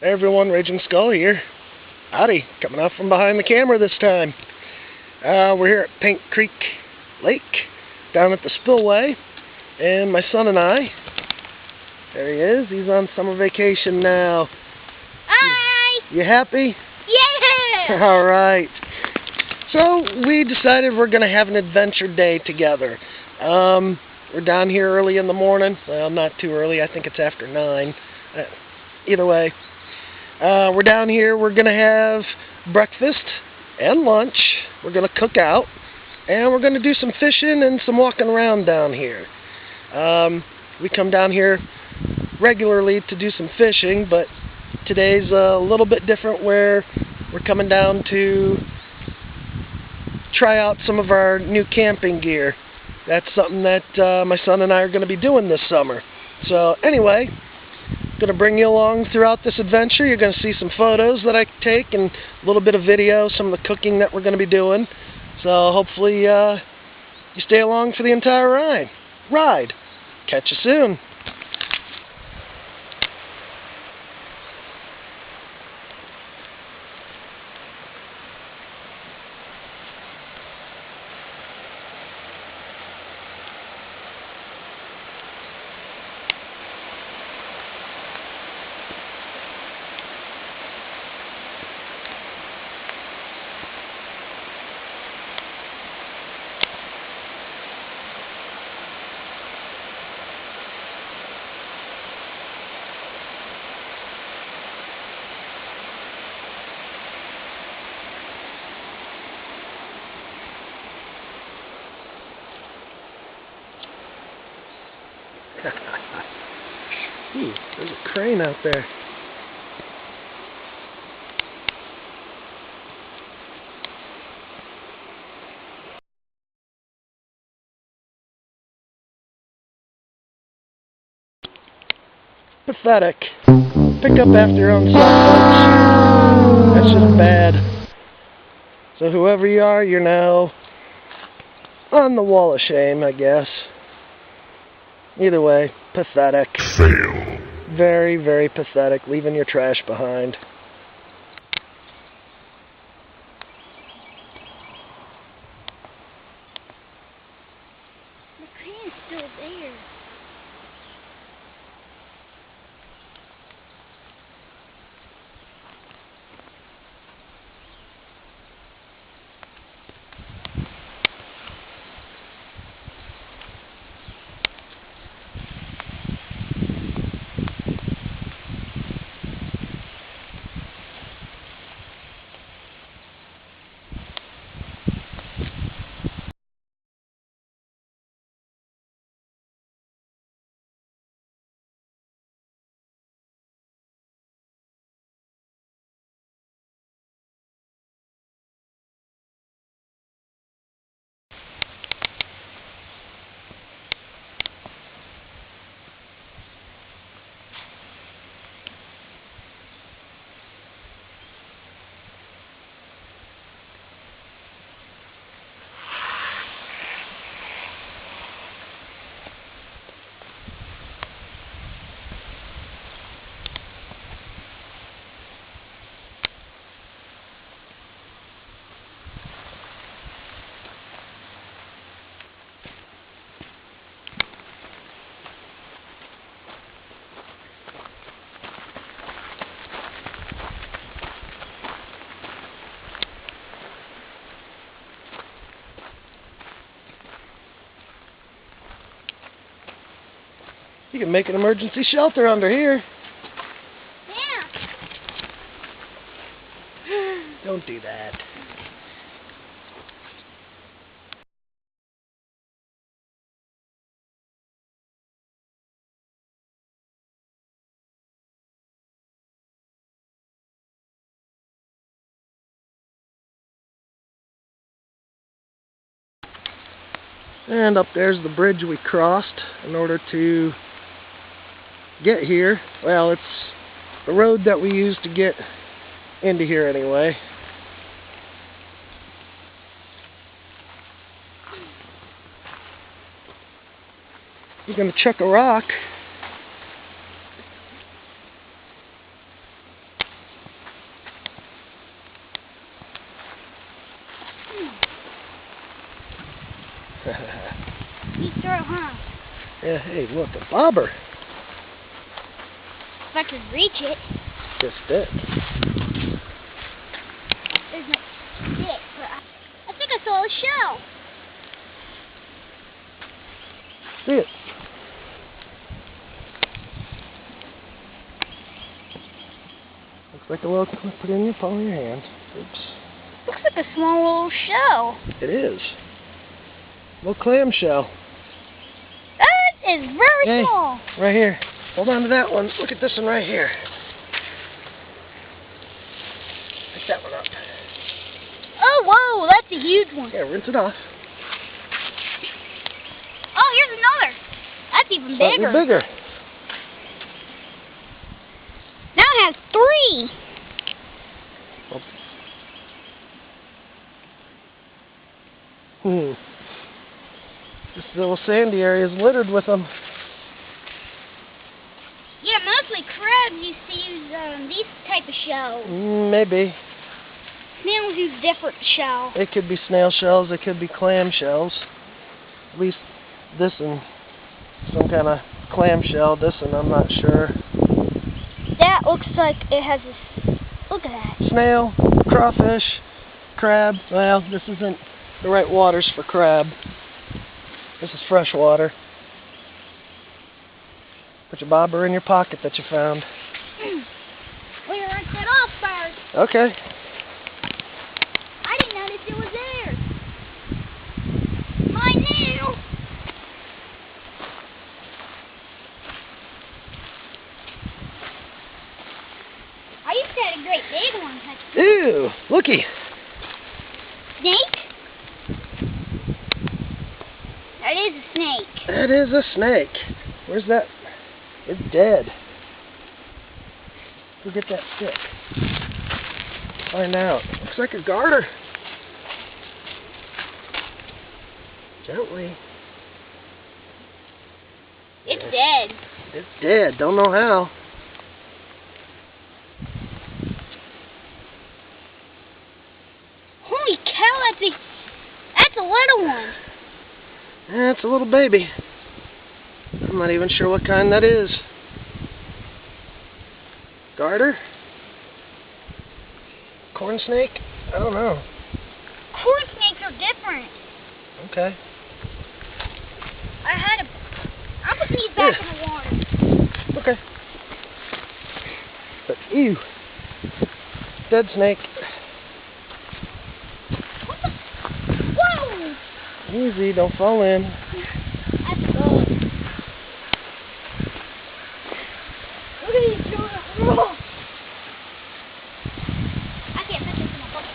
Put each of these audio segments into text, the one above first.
Hey everyone, Raging Skull here. Howdy, coming off from behind the camera this time. We're here at Paint Creek Lake, down at the spillway, and my son and I, there he is, he's on summer vacation now. Hi! You happy? Yeah! Alright. So, we decided we're going to have an adventure day together. We're down here early in the morning. Well, not too early, I think it's after 9. Either way. We're down here, we're going to have breakfast and lunch. We're going to cook out, and we're going to do some fishing and some walking around down here. We come down here regularly to do some fishing, but today's a little bit different where we're coming down to try out some of our new camping gear. That's something that my son and I are going to be doing this summer. So anyway, going to bring you along throughout this adventure. You're going to see some photos that I take and a little bit of video, some of the cooking that we're going to be doing. So hopefully you stay along for the entire ride. Catch you soon. Ooh, there's a crane out there. Pathetic. Pick up after your own son, That's just bad. So whoever you are, you're now on the wall of shame, I guess. Either way, pathetic. Fail. Very, very pathetic, leaving your trash behind. The crane's still there. You can make an emergency shelter under here. Yeah. Don't do that. And up there's the bridge we crossed in order to get here. Well, it's the road that we used to get into here anyway. You're gonna chuck a rock. narrow, huh? Yeah, hey, look, a bobber. If I could reach it. Just stick. There's no stick, but I think I saw a shell. See it. Looks like a little, put it in your palm of your hand. Oops. Looks like a small little shell. It is. Little clam shell. That is very small. Right here. Hold on to that one. Look at this one right here. Pick that one up. Oh, whoa, that's a huge one. Yeah, rinse it off. Oh, here's another. That's even Slightly bigger. bigger. Now it has 3. This little sandy area is littered with them. Yeah, mostly crabs used to use these type of shells. Maybe. Snails use different shells. It could be snail shells, it could be clam shells. At least this one, some kind of clam shell. This one, I'm not sure. That looks like it has a... Look at that. Snail, crawfish, crab. Well, this isn't the right waters for crab. This is fresh water. Put your bobber in your pocket that you found. We're gonna rinse that off first. Okay. I didn't notice it was there. My nail. I used to have a great big one. Ew, looky. Snake? That is a snake. That is a snake. Where's that? It's dead. Go get that stick. Find out. Looks like a garter. Gently. It's dead. It's dead. Don't know how. Holy cow, that's a little one. Yeah, it's a little baby. I'm not even sure what kind that is. Garter? Corn snake? I don't know. Corn snakes are different. Okay. I'll put these back in the water. Okay. But ew. Dead snake. What the? Whoa! Easy, don't fall in. That's good. Look at these giant. I can't put this in my bucket.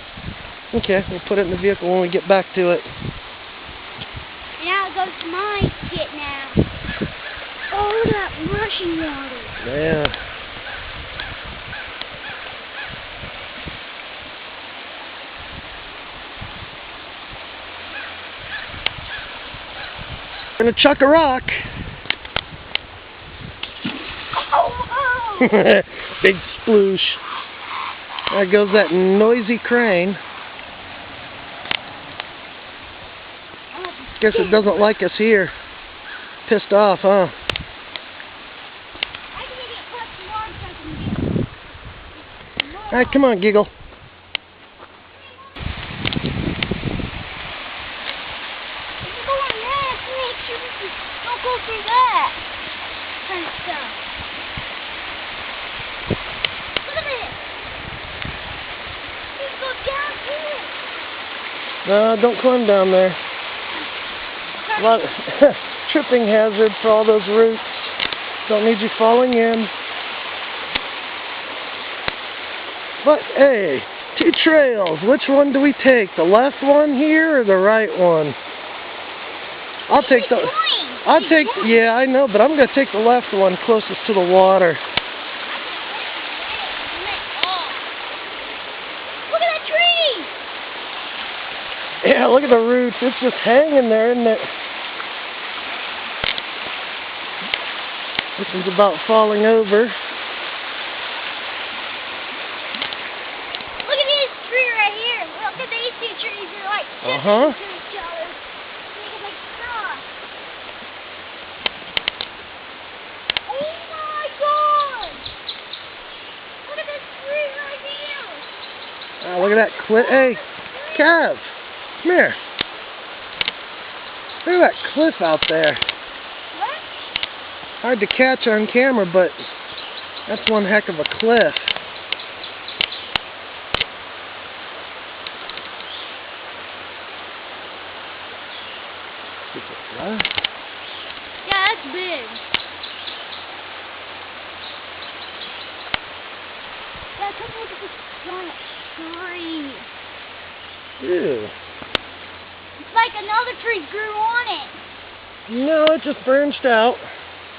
Okay, we'll put it in the vehicle when we get back to it. And now it goes to my skit now. Oh, look at that rushing water. Yeah. We're gonna chuck a rock. Oh! Big sploosh. There goes that noisy crane. Guess it doesn't like us here. Pissed off, huh? Alright, come on, Giggle. Don't go through that kind of stuff. Look at this. You go down here. No, don't climb down there. A lot of tripping hazard for all those roots. Don't need you falling in. But hey, 2 trails. Which one do we take? The left one here or the right one? Yeah, I know, but I'm going to take the left one closest to the water. Look at that tree! Yeah, look at the roots. It's just hanging there, isn't it? This is about falling over. Look at this tree right here. Look at these 2 trees. They're like to each other. They can make stuff. at that cliff. Hey, Kev, come here. Look at that cliff out there. What? Hard to catch on camera, but that's one heck of a cliff. Yeah, that's big. Yeah, come look at this giant tree. Ew. It's like another tree grew on it. No, it just branched out.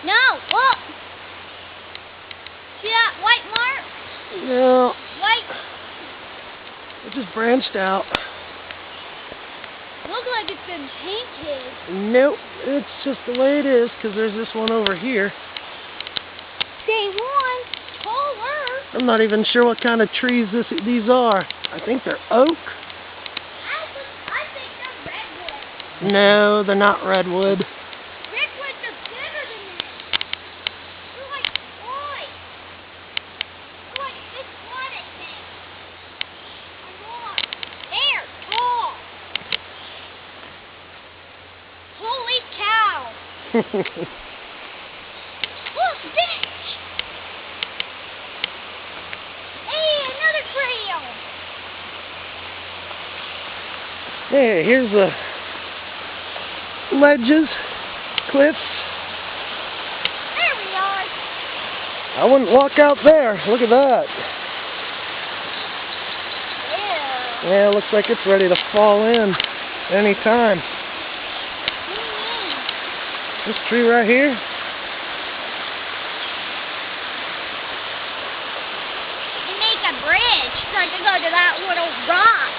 No, look. See that white mark? No, White. it just branched out. Looks like it's been painted. Nope, it's just the way it is, because there's this one over here. Day one, taller. I'm not even sure what kind of trees these are. I think they're oak. I think they're redwood. No, they're not redwood. Redwoods are bigger than this. They're like boys. They're like this one, I think. Or more. They're tall. Holy cow. Look, bench. Hey, another trail. Hey, here's the ledges, cliffs. There we are. I wouldn't walk out there. Look at that. Yeah. Yeah, it looks like it's ready to fall in any time. This tree right here. You make a bridge so I can go to that little rock.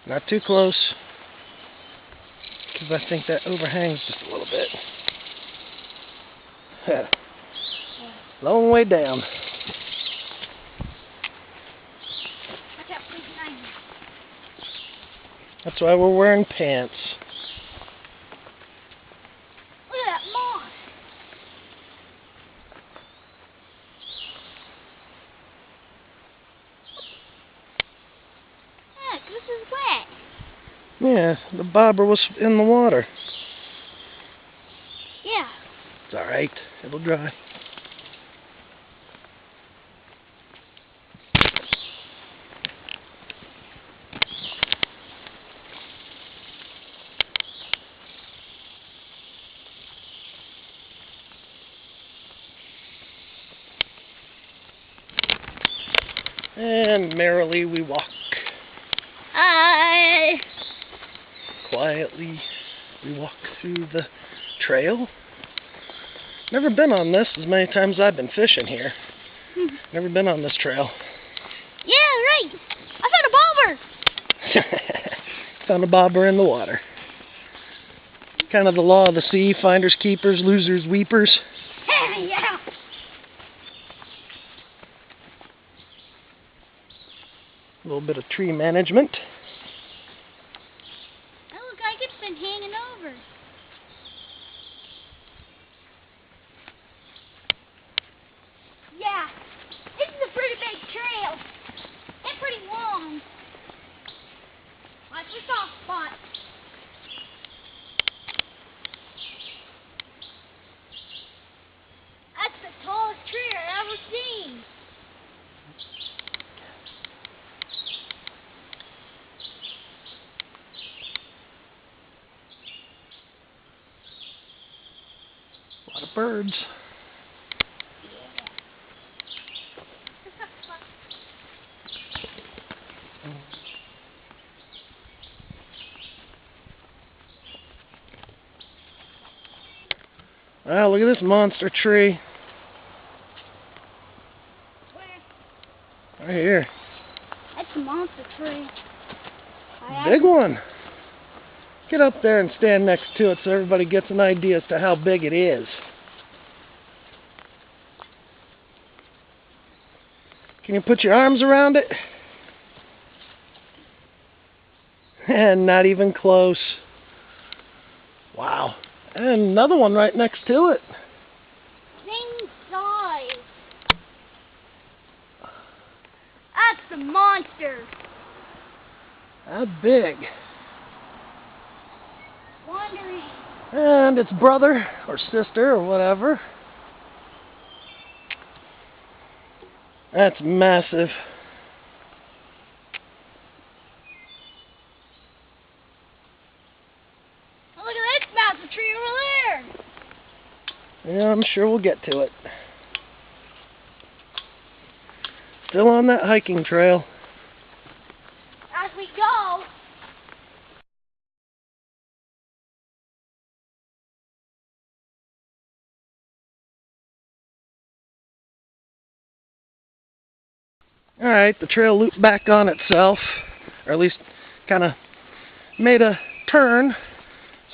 Not too close, because I think that overhangs just a little bit. Long way down. Watch out, please, behind me. That's why we're wearing pants. Look at that moss. Heck, this is wet. Yeah, the bobber was in the water. Yeah. It's alright, it'll dry. And merrily we walk. Hi. Quietly we walk through the trail. Never been on this as many times I've been fishing here. Never been on this trail. Yeah, right. I found a bobber. Found a bobber in the water. Kind of the law of the sea, finders keepers, losers weepers. Yeah. A little bit of tree management. That looks like it's been hanging over. Yeah. This is a pretty big trail. It's pretty long. Watch your soft spot. That's the tallest tree I've ever seen. A lot of birds. Wow, look at this monster tree. Where? Right here. That's a monster tree. Big one. Get up there and stand next to it so everybody gets an idea as to how big it is. Can you put your arms around it? And not even close. Wow. And another one right next to it. Same size. That's the monster. How big? Wandering. And its brother or sister or whatever. That's massive. Oh, look at this massive tree over there. Yeah, I'm sure we'll get to it. Still on that hiking trail. As we go. Alright, the trail looped back on itself, or at least kind of made a turn,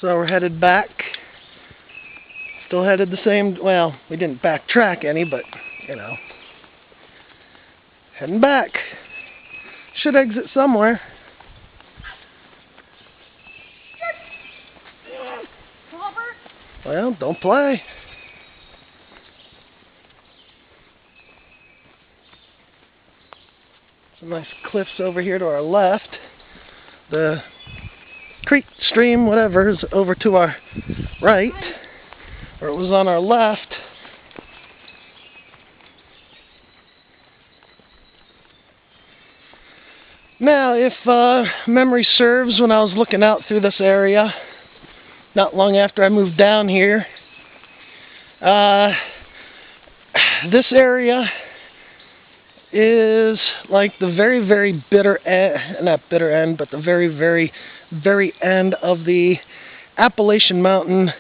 so we're headed back. Still headed the same, well, we didn't backtrack any, but, you know, heading back. Should exit somewhere. Robert? Well, don't play. Some nice cliffs over here to our left. The creek, stream, whatever, is over to our right, or it was on our left. Now, if memory serves, when I was looking out through this area, not long after I moved down here, this area is like the very, very bitter end, not bitter end, but the very, very, very end of the Appalachian Mountain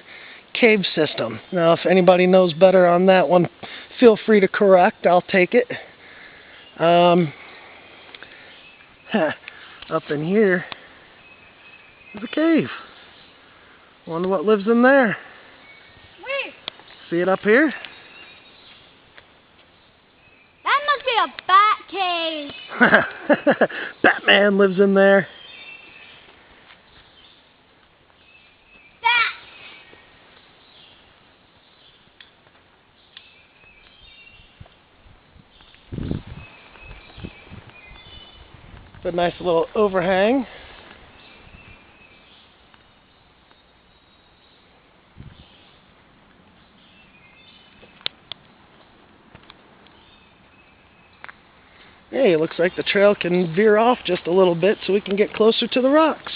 cave system. Now, if anybody knows better on that one, feel free to correct. I'll take it. Up in here is a cave. Wonder what lives in there. Where? See it up here? That must be a bat cave. Batman lives in there. Bat. It's a nice little overhang. Hey, it looks like the trail can veer off just a little bit so we can get closer to the rocks.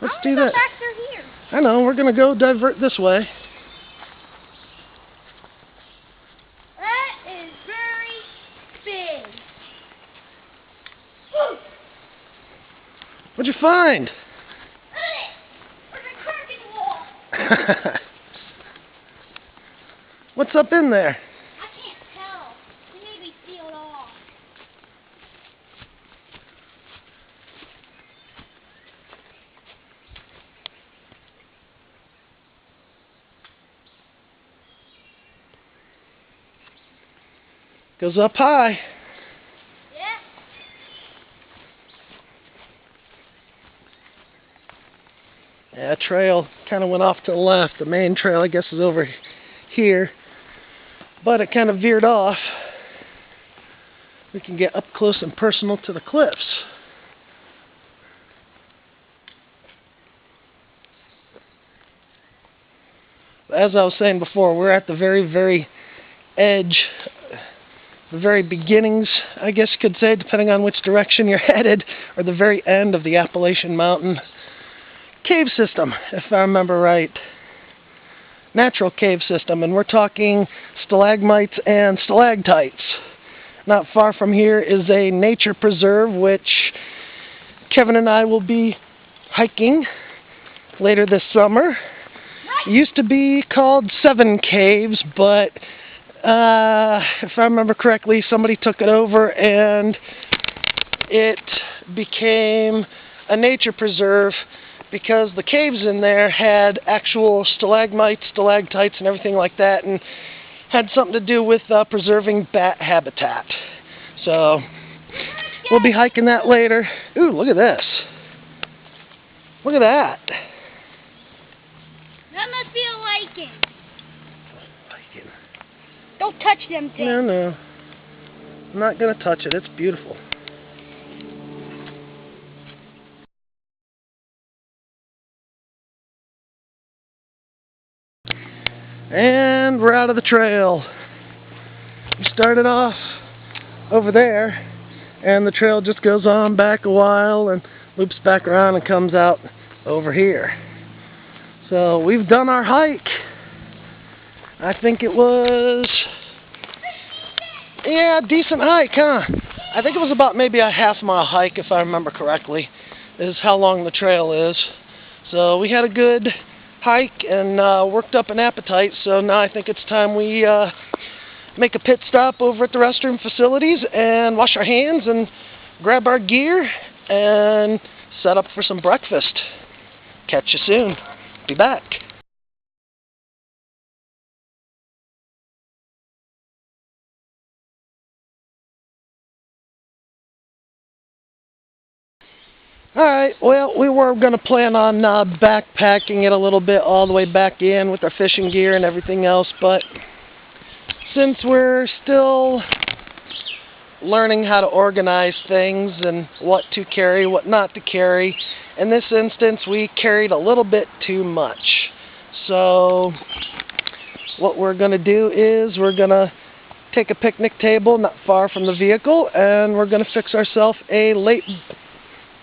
Let's do that. Go back through here. I know, we're going to go divert this way. That is very big. What'd you find? There's a crack in the wall. What's up in there? I can't tell. It may be sealed off. Goes up high. Yeah. Yeah, trail kind of went off to the left. The main trail, I guess, is over here. But it kind of veered off. We can get up close and personal to the cliffs. As I was saying before, we're at the very, very edge, the very beginnings, I guess you could say, depending on which direction you're headed, or the very end of the Appalachian Mountain cave system, if I remember right. Natural cave system, and we're talking stalagmites and stalactites. Not far from here is a nature preserve, which Kevin and I will be hiking later this summer. It used to be called Seven Caves, but if I remember correctly, somebody took it over and it became a nature preserve because the caves in there had actual stalagmites, stalactites, and everything like that, and had something to do with preserving bat habitat. So we'll be hiking that later. Ooh, look at this. Look at that. That must be a lichen. Lichen. Don't touch them things. No. I'm not going to touch it. It's beautiful. And we're out of the trail. We started off over there, and the trail just goes on back a while and loops back around and comes out over here. So we've done our hike. I think it was, yeah, a decent hike, huh? I think it was about maybe a half-mile hike, if I remember correctly, is how long the trail is. So we had a good hike and worked up an appetite, so now I think it's time we make a pit stop over at the restroom facilities and wash our hands and grab our gear and set up for some breakfast. Catch you soon. Be back. Alright, well, we were going to plan on backpacking it a little bit all the way back in with our fishing gear and everything else, but since we're still learning how to organize things and what to carry, what not to carry, in this instance we carried a little bit too much. So what we're going to do is we're going to take a picnic table not far from the vehicle and we're going to fix ourselves a late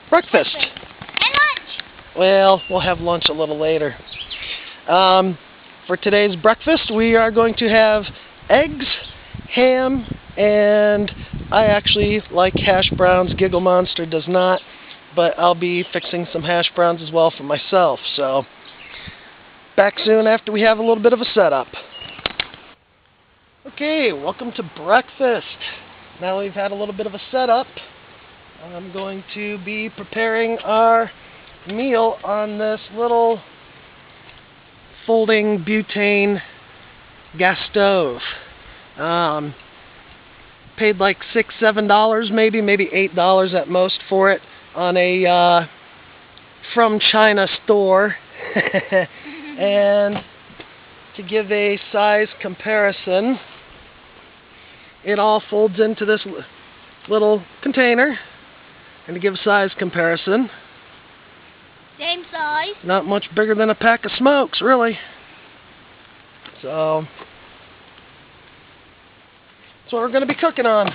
breakfast. And lunch. Well, we'll have lunch a little later. For today's breakfast, we are going to have eggs, ham, and I actually like hash browns. Giggle Monster does not, but I'll be fixing some hash browns as well for myself. So, back soon after we have a little bit of a setup. Okay, welcome to breakfast. Now we've had a little bit of a setup, I'm going to be preparing our meal on this little folding butane gas stove. Paid like $6, $7 maybe $8 at most for it on a from China store. And to give a size comparison, it all folds into this little container. And to give a size comparison, Same size. not much bigger than a pack of smokes, really. So that's what we're going to be cooking on.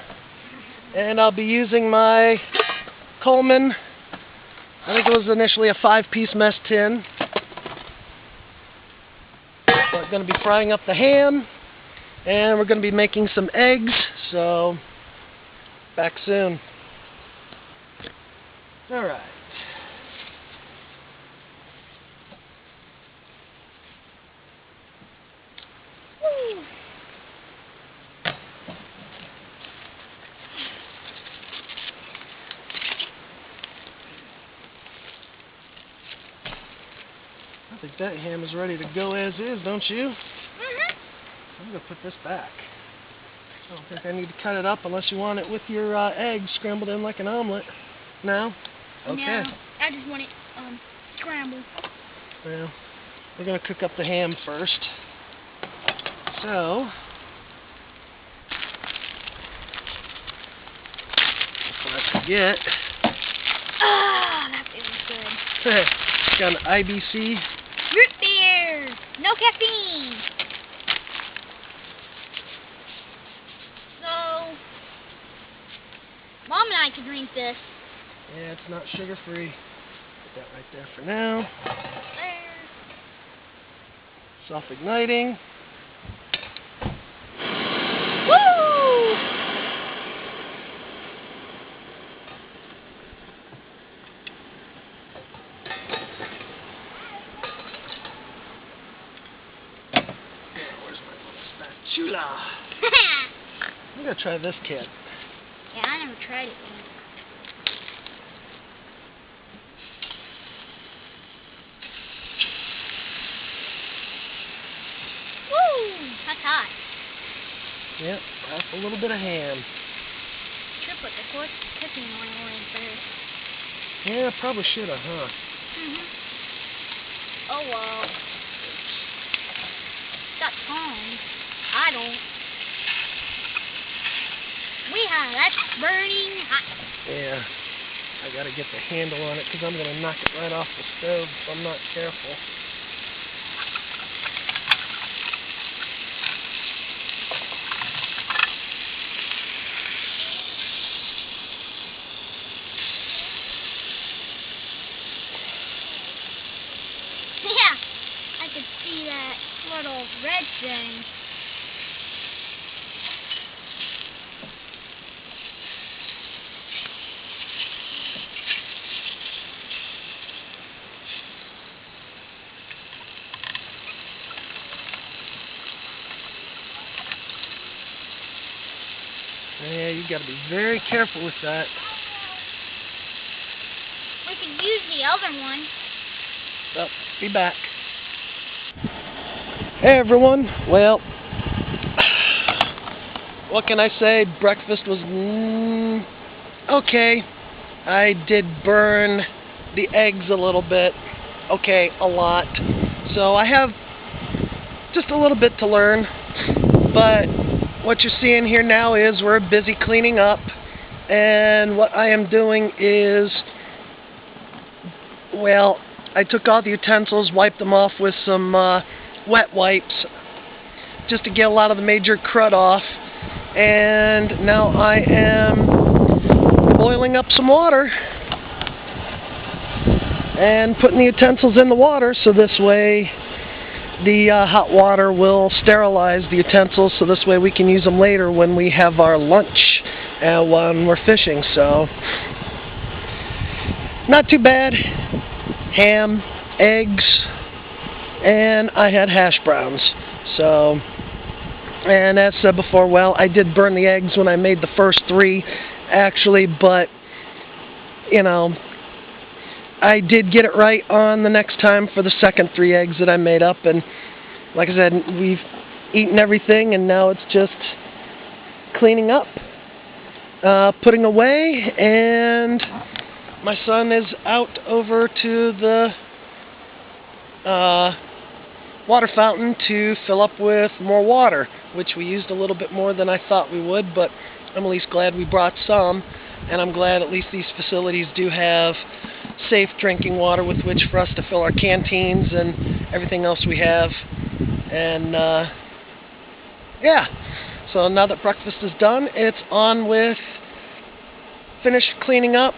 And I'll be using my Coleman, I think it was initially a 5-piece mess tin. We're going to be frying up the ham, and we're going to be making some eggs, so back soon. Alright. I think that ham is ready to go as is, don't you? I'm going to put this back. I don't think I need to cut it up unless you want it with your eggs scrambled in like an omelet. No? Okay. No, I just want it scrambled. Well, we're going to cook up the ham first. So, before I forget, That feels good. got an IBC. Root beer! No caffeine! So, Mom and I can drink this. Yeah, it's not sugar-free. Put that right there for now. There. Self-igniting. Woo! Chula. I'm gonna try this kit. Yeah, I never tried it yet. Woo! That's hot. Yep, that's a little bit of ham. Should put the cooking oil in first. Yeah, probably should have, huh? Oh well. Got tongs. I don't. That's burning hot. Yeah, I gotta get the handle on it because I'm gonna knock it right off the stove if I'm not careful. Yeah, I could see that little red thing. Yeah, you gotta be very careful with that. We could use the other one. Well, be back. Hey everyone, well, what can I say? Breakfast was okay. I did burn the eggs a little bit. Okay, a lot. So I have just a little bit to learn, but what you're seeing here now is we're busy cleaning up, and what I am doing is, well, I took all the utensils, wiped them off with some wet wipes just to get a lot of the major crud off, and now I am boiling up some water and putting the utensils in the water so this way the hot water will sterilize the utensils, so this way we can use them later when we have our lunch when we're fishing. So not too bad. Ham, eggs, and I had hash browns. So, and as said before, well, I did burn the eggs when I made the first 3 actually, but you know, I did get it right on the next time for the second 3 eggs that I made up, and like I said, we've eaten everything, and now it's just cleaning up, putting away, and my son is out over to the water fountain to fill up with more water, which we used a little bit more than I thought we would, but I'm at least glad we brought some, and I'm glad at least these facilities do have safe drinking water with which for us to fill our canteens and everything else we have. And yeah, so now that breakfast is done, it's on with finished cleaning up,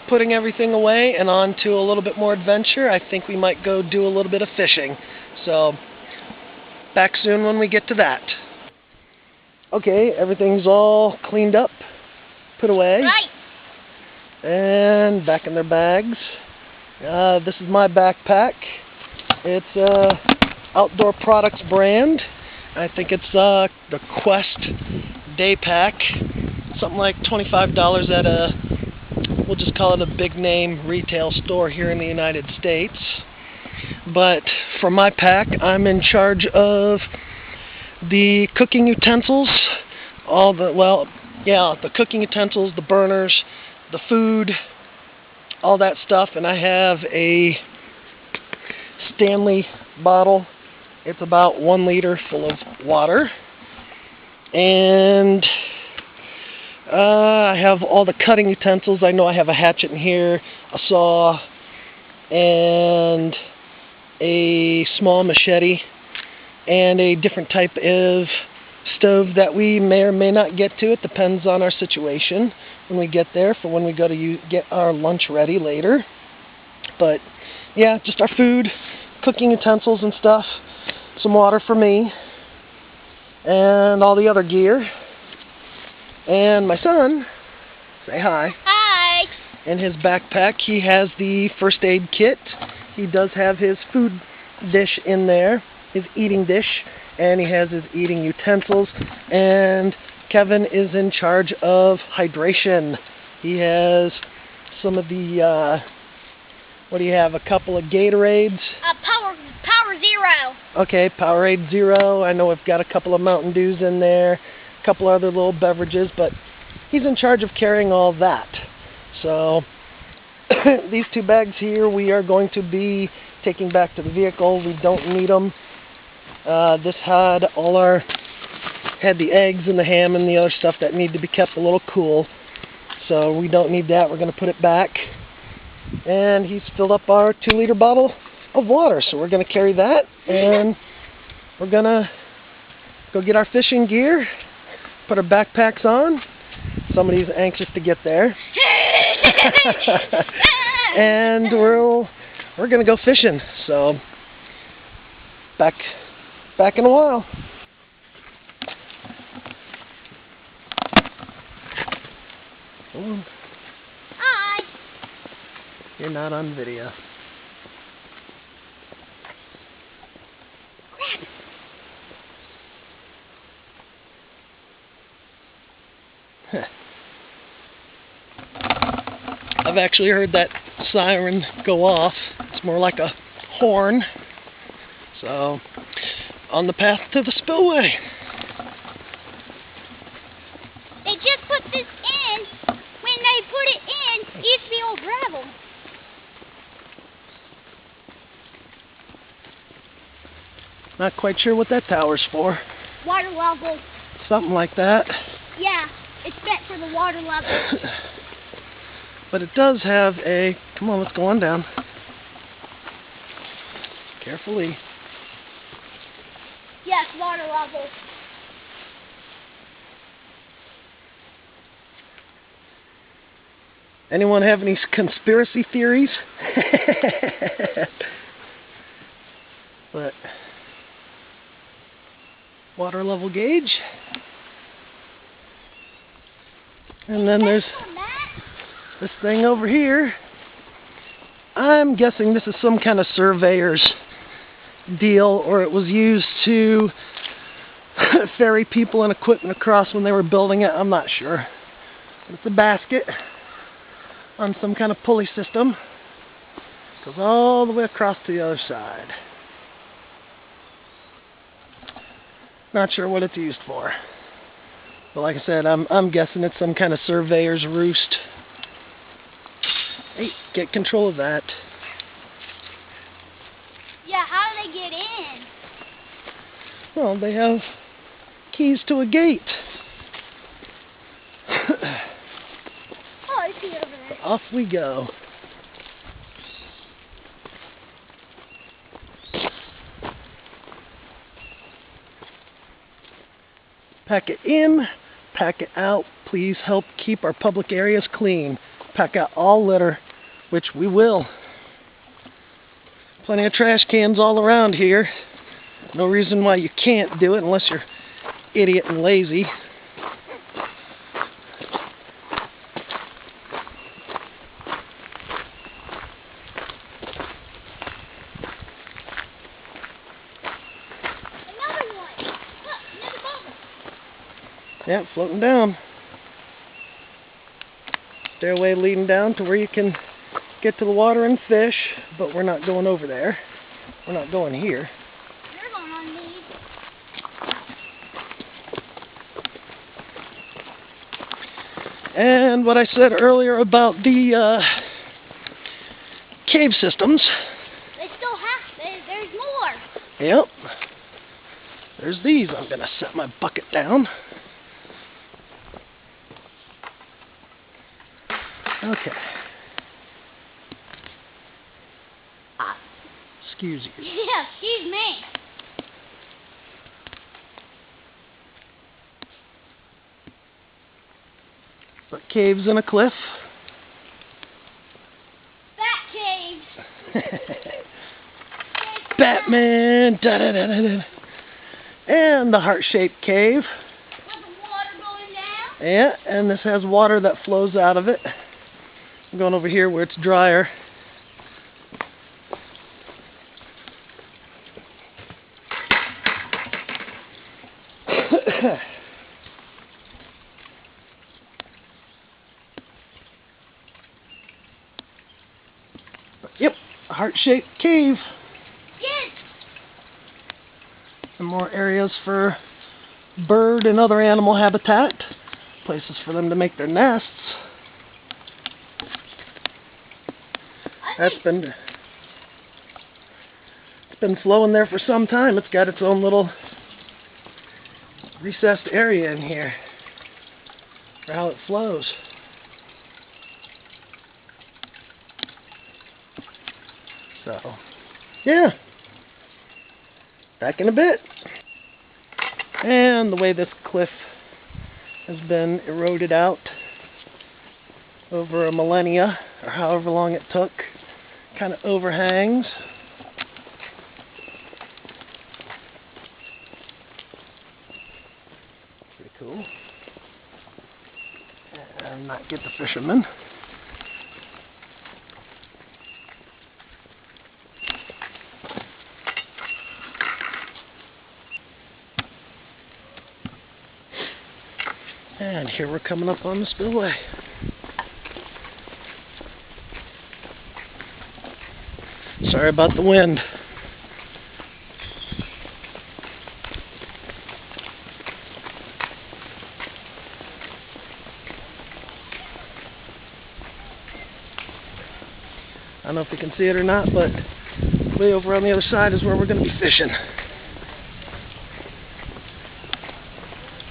putting everything away, and on to a little bit more adventure. I think we might go do a little bit of fishing. So back soon when we get to that. Okay, everything's all cleaned up, put away. Right. And back in their bags. This is my backpack. It's Outdoor Products brand. I think it's the Quest Day Pack. Something like $25 at a, we'll just call it a big name retail store here in the United States. But for my pack, I'm in charge of the cooking utensils, the cooking utensils, the burners, the food, all that stuff, and I have a Stanley bottle. It's about 1 liter full of water, and I have all the cutting utensils. I know I have a hatchet in here, a saw, and a small machete, and a different type of stove that we may or may not get to. It depends on our situation when we get there, for when we go to get our lunch ready later. But yeah, just our food, cooking utensils and stuff, some water for me, and all the other gear. And my son, say hi. Hi. In his backpack, he has the first aid kit. He does have his food dish in there, his eating dish, and he has his eating utensils, and Kevin is in charge of hydration. He has some of the, what do you have, a couple of Gatorades? Power Zero. Okay, Powerade Zero. I know we've got a couple of Mountain Dews in there, a couple other little beverages, but he's in charge of carrying all that. So these 2 bags here we are going to be taking back to the vehicle. We don't need them. This had the eggs and the ham and the other stuff that need to be kept a little cool. So we don't need that. We're going to put it back. And he's filled up our 2-liter bottle of water. So we're going to carry that, and we're going to go get our fishing gear, put our backpacks on. Somebody's anxious to get there. And we're going to go fishing. So back in a while. Hi. You're not on video. I've actually heard that siren go off. It's more like a horn. So, on the path to the spillway. They just put this in. When they put it in, it used to be all gravel. Not quite sure what that tower's for. Water level. Something like that. Yeah, it's meant for the water level. But it does have a... Come on, let's go on down. Carefully. Yes, water level. Anyone have any conspiracy theories? But water level gauge. And then there's this thing over here. I'm guessing this is some kind of surveyor's deal, or it was used to ferry people and equipment across when they were building it. I'm not sure. But it's a basket on some kind of pulley system. Goes all the way across to the other side. Not sure what it's used for. But like I said, I'm guessing it's some kind of surveyor's roost. Hey, get control of that. Yeah, how do they get in? Well, they have keys to a gate. Oh, I see it over there. Off we go. Pack it in, pack it out. Please help keep our public areas clean. Pack out all litter, which we will. Plenty of trash cans all around here. No reason why you can't do it unless you're idiot and lazy. Another one. Look, another bubble. Yeah, floating down. Stairway leading down to where you can get to the water and fish, but we're not going over there. We're not going here. You're going on me. And what I said earlier about the cave systems. They still have, there's more. Yep. There's these. I'm going to set my bucket down. Okay. Excuse you. Yeah, excuse me. But caves in a cliff. Bat caves. Batman. Da, da, da, da, da. And the heart-shaped cave. With the water going down. Yeah, and this has water that flows out of it. I'm going over here where it's drier. Yep, a heart-shaped cave. Yes. And more areas for bird and other animal habitat. Places for them to make their nests. It's been flowing there for some time. It's got its own little recessed area in here for how it flows. So, yeah. Back in a bit. And the way this cliff has been eroded out over a millennia, or however long it took, kind of overhangs. Pretty cool. And not get the fishermen. And here we're coming up on the spillway. Sorry about the wind. I don't know if you can see it or not, but way over on the other side is where we're going to be fishing.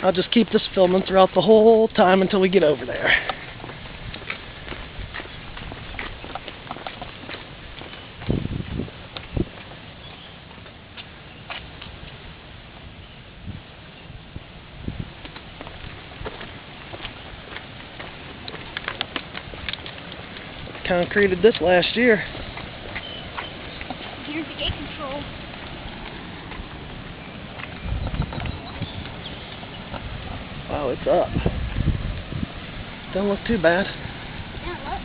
I'll just keep this filming throughout the whole time until we get over there. Concreted this last year. Here's the gate control. Wow, it's up. Don't look too bad. Yeah, look.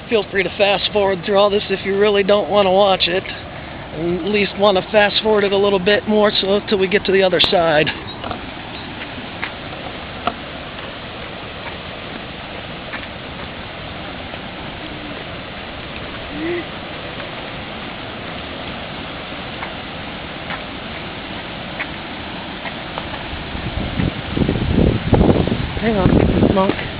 Feel free to fast forward through all this if you really don't want to watch it. And at least want to fast forward it a little bit more so till we get to the other side. Hang on, monk.